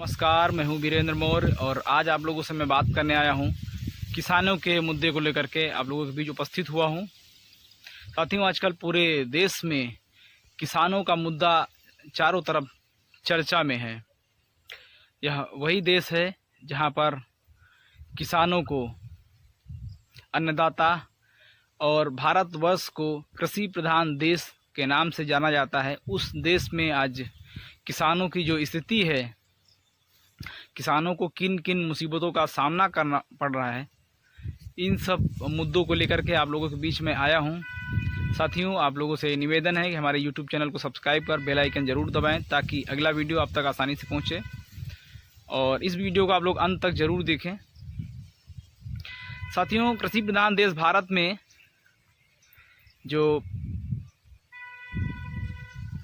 नमस्कार, मैं हूं वीरेंद्र मौर्य और आज आप लोगों से मैं बात करने आया हूं किसानों के मुद्दे को लेकर के आप लोगों के बीच उपस्थित हुआ हूं। साथियों, आजकल पूरे देश में किसानों का मुद्दा चारों तरफ चर्चा में है। यह वही देश है जहां पर किसानों को अन्नदाता और भारतवर्ष को कृषि प्रधान देश के नाम से जाना जाता है। उस देश में आज किसानों की जो स्थिति है, किसानों को किन किन मुसीबतों का सामना करना पड़ रहा है, इन सब मुद्दों को लेकर के आप लोगों के बीच में आया हूं। साथियों, आप लोगों से निवेदन है कि हमारे YouTube चैनल को सब्सक्राइब कर बेल आइकन ज़रूर दबाएं ताकि अगला वीडियो आप तक आसानी से पहुंचे और इस वीडियो को आप लोग अंत तक ज़रूर देखें। साथियों, कृषि प्रधान देश भारत में जो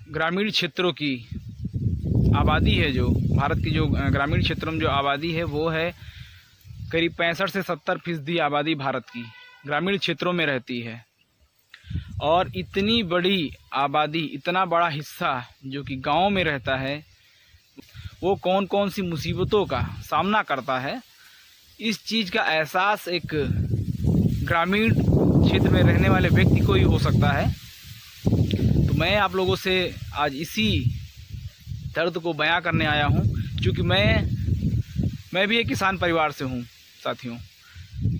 ग्रामीण क्षेत्रों की आबादी है, जो भारत की जो ग्रामीण क्षेत्रों में जो आबादी है वो है करीब 65 से 70% आबादी भारत की ग्रामीण क्षेत्रों में रहती है। और इतनी बड़ी आबादी, इतना बड़ा हिस्सा जो कि गांव में रहता है, वो कौन कौन सी मुसीबतों का सामना करता है, इस चीज़ का एहसास एक ग्रामीण क्षेत्र में रहने वाले व्यक्ति को ही हो सकता है। तो मैं आप लोगों से आज इसी दर्द को बयां करने आया हूं, क्योंकि मैं भी एक किसान परिवार से हूं साथियों।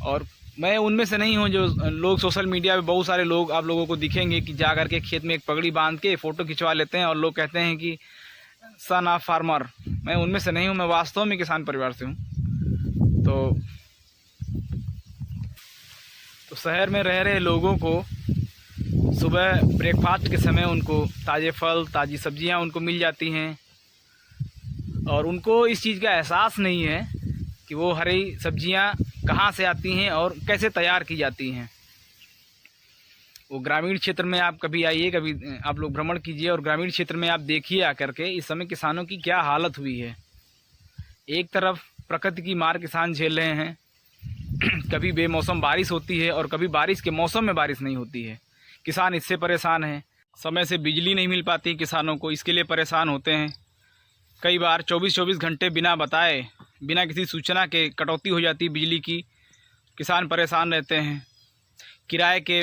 और मैं उनमें से नहीं हूं जो लोग सोशल मीडिया पे, बहुत सारे लोग आप लोगों को दिखेंगे कि जा कर के खेत में एक पगड़ी बांध के फ़ोटो खिंचवा लेते हैं और लोग कहते हैं कि सन ऑफ फार्मर। मैं उनमें से नहीं हूं, मैं वास्तव में किसान परिवार से हूं। तो शहर में रह रहे लोगों को सुबह ब्रेकफास्ट के समय उनको ताज़े फल, ताज़ी सब्जियां उनको मिल जाती हैं और उनको इस चीज़ का एहसास नहीं है कि वो हरी सब्जियां कहाँ से आती हैं और कैसे तैयार की जाती हैं। वो ग्रामीण क्षेत्र में आप कभी आइए, कभी आप लोग भ्रमण कीजिए और ग्रामीण क्षेत्र में आप देखिए आकर के इस समय किसानों की क्या हालत हुई है। एक तरफ प्रकृति की मार किसान झेल रहे हैं, कभी बेमौसम बारिश होती है और कभी बारिश के मौसम में बारिश नहीं होती है। किसान इससे परेशान हैं। समय से बिजली नहीं मिल पाती किसानों को, इसके लिए परेशान होते हैं। कई बार 24-24 घंटे बिना बताए, बिना किसी सूचना के कटौती हो जाती है बिजली की। किसान परेशान रहते हैं। किराए के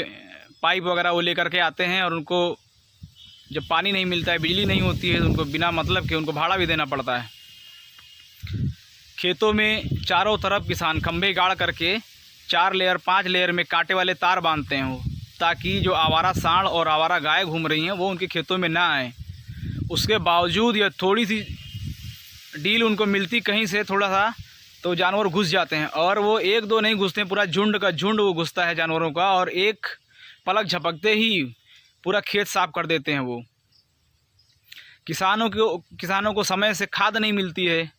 पाइप वगैरह वो लेकर के आते हैं और उनको जब पानी नहीं मिलता है, बिजली नहीं होती है, तो उनको बिना मतलब के उनको भाड़ा भी देना पड़ता है। खेतों में चारों तरफ किसान खंभे गाड़ करके 4 लेयर 5 लेयर में कांटे वाले तार बांधते हैं वो, ताकि जो आवारा सांड और आवारा गाय घूम रही हैं वो उनके खेतों में ना आए। उसके बावजूद या थोड़ी सी डील उनको मिलती कहीं से थोड़ा सा, तो जानवर घुस जाते हैं। और वो एक दो नहीं घुसते हैं, पूरा झुंड का झुंड वो घुसता है जानवरों का, और एक पलक झपकते ही पूरा खेत साफ कर देते हैं वो। किसानों को समय से खाद नहीं मिलती है।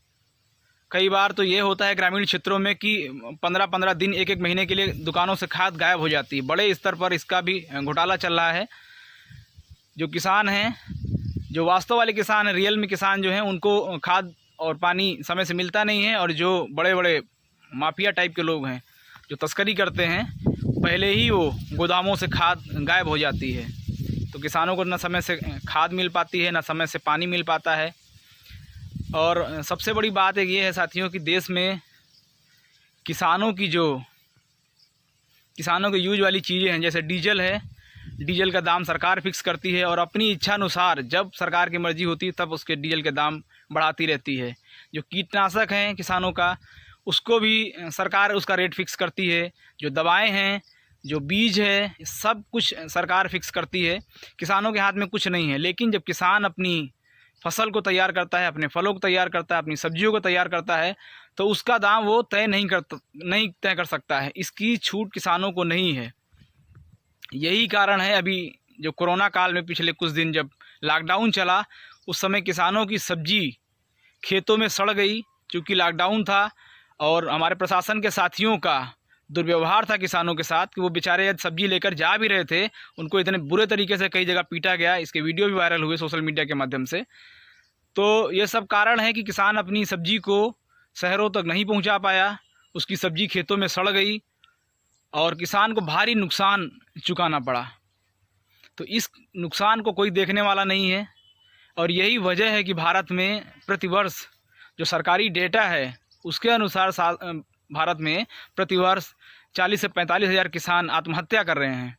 कई बार तो ये होता है ग्रामीण क्षेत्रों में कि 15-15 दिन, 1-1 महीने के लिए दुकानों से खाद गायब हो जाती है। बड़े स्तर पर इसका भी घोटाला चल रहा है। जो किसान हैं, जो वास्तव वाले किसान हैं, रियल में किसान जो हैं, उनको खाद और पानी समय से मिलता नहीं है। और जो बड़े बड़े माफिया टाइप के लोग हैं जो तस्करी करते हैं, पहले ही वो गोदामों से खाद गायब हो जाती है। तो किसानों को ना समय से खाद मिल पाती है, ना समय से पानी मिल पाता है। और सबसे बड़ी बात एक ये है साथियों कि देश में किसानों के यूज वाली चीज़ें हैं, जैसे डीजल है, डीजल का दाम सरकार फिक्स करती है और अपनी इच्छा अनुसार जब सरकार की मर्ज़ी होती है तब उसके डीजल के दाम बढ़ाती रहती है। जो कीटनाशक हैं किसानों का, उसको भी सरकार उसका रेट फिक्स करती है। जो दवाएं हैं, जो बीज है, सब कुछ सरकार फिक्स करती है। किसानों के हाथ में कुछ नहीं है। लेकिन जब किसान अपनी फसल को तैयार करता है, अपने फलों को तैयार करता है, अपनी सब्जियों को तैयार करता है, तो उसका दाम वो नहीं तय कर सकता है। इसकी छूट किसानों को नहीं है। यही कारण है अभी जो कोरोना काल में पिछले कुछ दिन जब लॉकडाउन चला, उस समय किसानों की सब्जी खेतों में सड़ गई, क्योंकि लॉकडाउन था और हमारे प्रशासन के साथियों का दुर्व्यवहार था किसानों के साथ कि वो बेचारे यदि सब्जी लेकर जा भी रहे थे, उनको इतने बुरे तरीके से कई जगह पीटा गया। इसके वीडियो भी वायरल हुए सोशल मीडिया के माध्यम से। तो ये सब कारण है कि किसान अपनी सब्जी को शहरों तक नहीं पहुंचा पाया, उसकी सब्जी खेतों में सड़ गई और किसान को भारी नुकसान चुकाना पड़ा। तो इस नुकसान को कोई देखने वाला नहीं है और यही वजह है कि भारत में प्रतिवर्ष जो सरकारी डेटा है उसके अनुसार भारत में प्रतिवर्ष 40 से 45 हज़ार किसान आत्महत्या कर रहे हैं।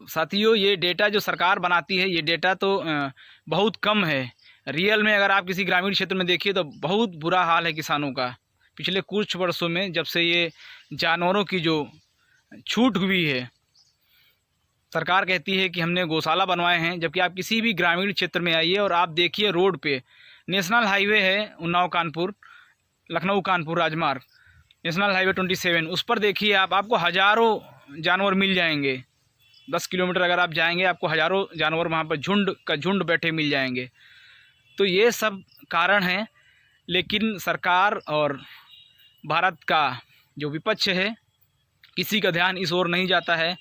साथियों, ये डेटा जो सरकार बनाती है, ये डेटा तो बहुत कम है। रियल में अगर आप किसी ग्रामीण क्षेत्र में देखिए तो बहुत बुरा हाल है किसानों का। पिछले कुछ वर्षों में जब से ये जानवरों की जो छूट हुई है, सरकार कहती है कि हमने गौशाला बनवाए हैं, जबकि आप किसी भी ग्रामीण क्षेत्र में आइए और आप देखिए रोड पे नेशनल हाईवे है, उन्नाव कानपुर, लखनऊ कानपुर राजमार्ग, नेशनल हाईवे 27, उस पर देखिए आपको हज़ारों जानवर मिल जाएंगे। 10 किलोमीटर अगर आप जाएंगे आपको हज़ारों जानवर वहाँ पर झुंड का झुंड बैठे मिल जाएंगे। तो ये सब कारण हैं, लेकिन सरकार और भारत का जो विपक्ष है किसी का ध्यान इस ओर नहीं जाता है।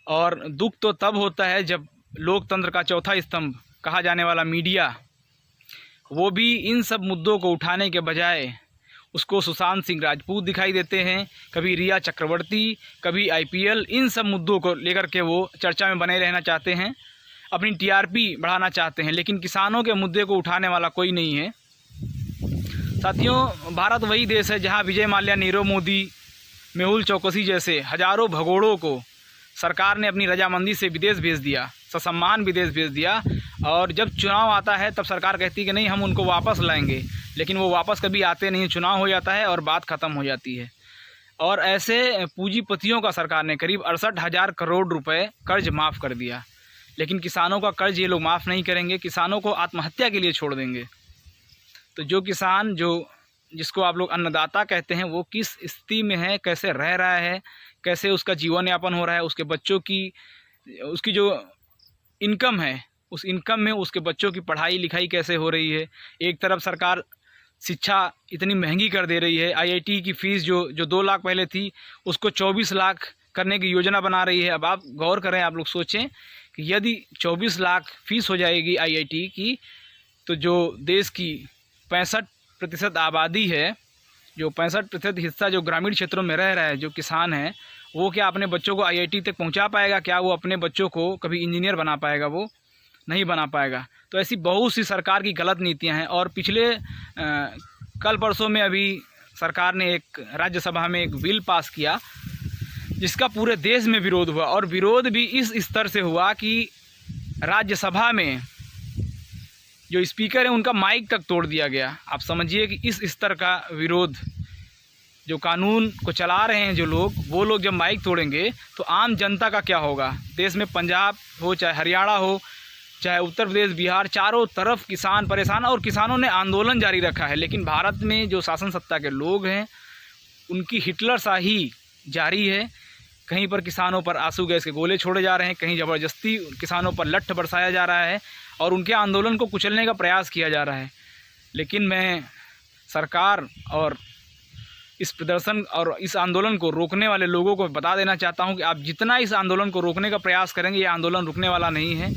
और दुख तो तब होता है जब लोकतंत्र का चौथा स्तंभ कहा जाने वाला मीडिया, वो भी इन सब मुद्दों को उठाने के बजाय उसको सुशांत सिंह राजपूत दिखाई देते हैं, कभी रिया चक्रवर्ती, कभी IPL, इन सब मुद्दों को लेकर के वो चर्चा में बने रहना चाहते हैं, अपनी TRP बढ़ाना चाहते हैं, लेकिन किसानों के मुद्दे को उठाने वाला कोई नहीं है। साथियों, भारत वही देश है जहां विजय माल्या, नीरव मोदी, मेहुल चौकसी जैसे हजारों भगोड़ों को सरकार ने अपनी रजामंदी से विदेश भेज दिया, ससम्मान विदेश भेज दिया। और जब चुनाव आता है तब सरकार कहती है कि नहीं, हम उनको वापस लाएंगे, लेकिन वो वापस कभी आते नहीं, चुनाव हो जाता है और बात ख़त्म हो जाती है। और ऐसे पूंजीपतियों का सरकार ने करीब 68,000 करोड़ रुपए कर्ज माफ़ कर दिया, लेकिन किसानों का कर्ज ये लोग माफ़ नहीं करेंगे, किसानों को आत्महत्या के लिए छोड़ देंगे। तो जो किसान, जिसको आप लोग अन्नदाता कहते हैं, वो किस स्थिति में है, कैसे रह रहा है, कैसे उसका जीवन यापन हो रहा है, उसके बच्चों की, उसकी जो इनकम है, उस इनकम में उसके बच्चों की पढ़ाई लिखाई कैसे हो रही है। एक तरफ सरकार शिक्षा इतनी महंगी कर दे रही है, IIT की फ़ीस जो 2 लाख पहले थी उसको 24 लाख करने की योजना बना रही है। अब आप गौर करें, आप लोग सोचें कि यदि 24 लाख फ़ीस हो जाएगी IIT की, तो जो देश की 65% आबादी है, जो 65% हिस्सा जो ग्रामीण क्षेत्रों में रह रहा है, जो किसान है, वो क्या अपने बच्चों को IIT तक पहुंचा पाएगा? क्या वो अपने बच्चों को कभी इंजीनियर बना पाएगा? वो नहीं बना पाएगा। तो ऐसी बहुत सी सरकार की गलत नीतियां हैं। और पिछले कल परसों में अभी सरकार ने एक राज्यसभा में एक बिल पास किया जिसका पूरे देश में विरोध हुआ, और विरोध भी इस स्तर से हुआ कि राज्यसभा में जो स्पीकर है उनका माइक तक तोड़ दिया गया। आप समझिए कि इस स्तर का विरोध, जो कानून को चला रहे हैं जो लोग, वो लोग जब माइक तोड़ेंगे तो आम जनता का क्या होगा। देश में पंजाब हो, चाहे हरियाणा हो, चाहे उत्तर प्रदेश, बिहार, चारों तरफ किसान परेशान, और किसानों ने आंदोलन जारी रखा है। लेकिन भारत में जो शासन सत्ता के लोग हैं उनकी हिटलरशाही जारी है। कहीं पर किसानों पर आंसू गैस के गोले छोड़े जा रहे हैं, कहीं ज़बरदस्ती किसानों पर लठ बरसाया जा रहा है और उनके आंदोलन को कुचलने का प्रयास किया जा रहा है। लेकिन मैं सरकार और इस प्रदर्शन और इस आंदोलन को रोकने वाले लोगों को बता देना चाहता हूं कि आप जितना इस आंदोलन को रोकने का प्रयास करेंगे, ये आंदोलन रुकने वाला नहीं है।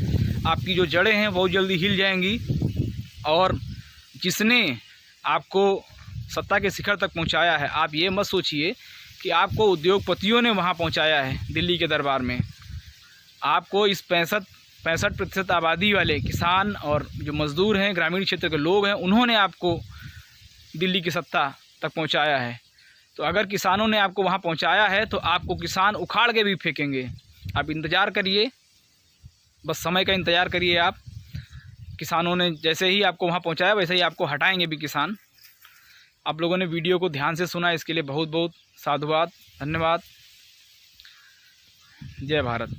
आपकी जो जड़ें हैं बहुत जल्दी हिल जाएंगी। और जिसने आपको सत्ता के शिखर तक पहुंचाया है, आप ये मत सोचिए कि आपको उद्योगपतियों ने वहां पहुंचाया है दिल्ली के दरबार में। आपको इस 65% आबादी वाले किसान और जो मज़दूर हैं, ग्रामीण क्षेत्र के लोग हैं, उन्होंने आपको दिल्ली की सत्ता तक पहुंचाया है। तो अगर किसानों ने आपको वहां पहुंचाया है तो आपको किसान उखाड़ के भी फेंकेंगे। आप इंतज़ार करिए, बस समय का इंतज़ार करिए आप। किसानों ने जैसे ही आपको वहां पहुंचाया वैसे ही आपको हटाएंगे भी किसान। आप लोगों ने वीडियो को ध्यान से सुना, इसके लिए बहुत बहुत साधुवाद, धन्यवाद। जय भारत।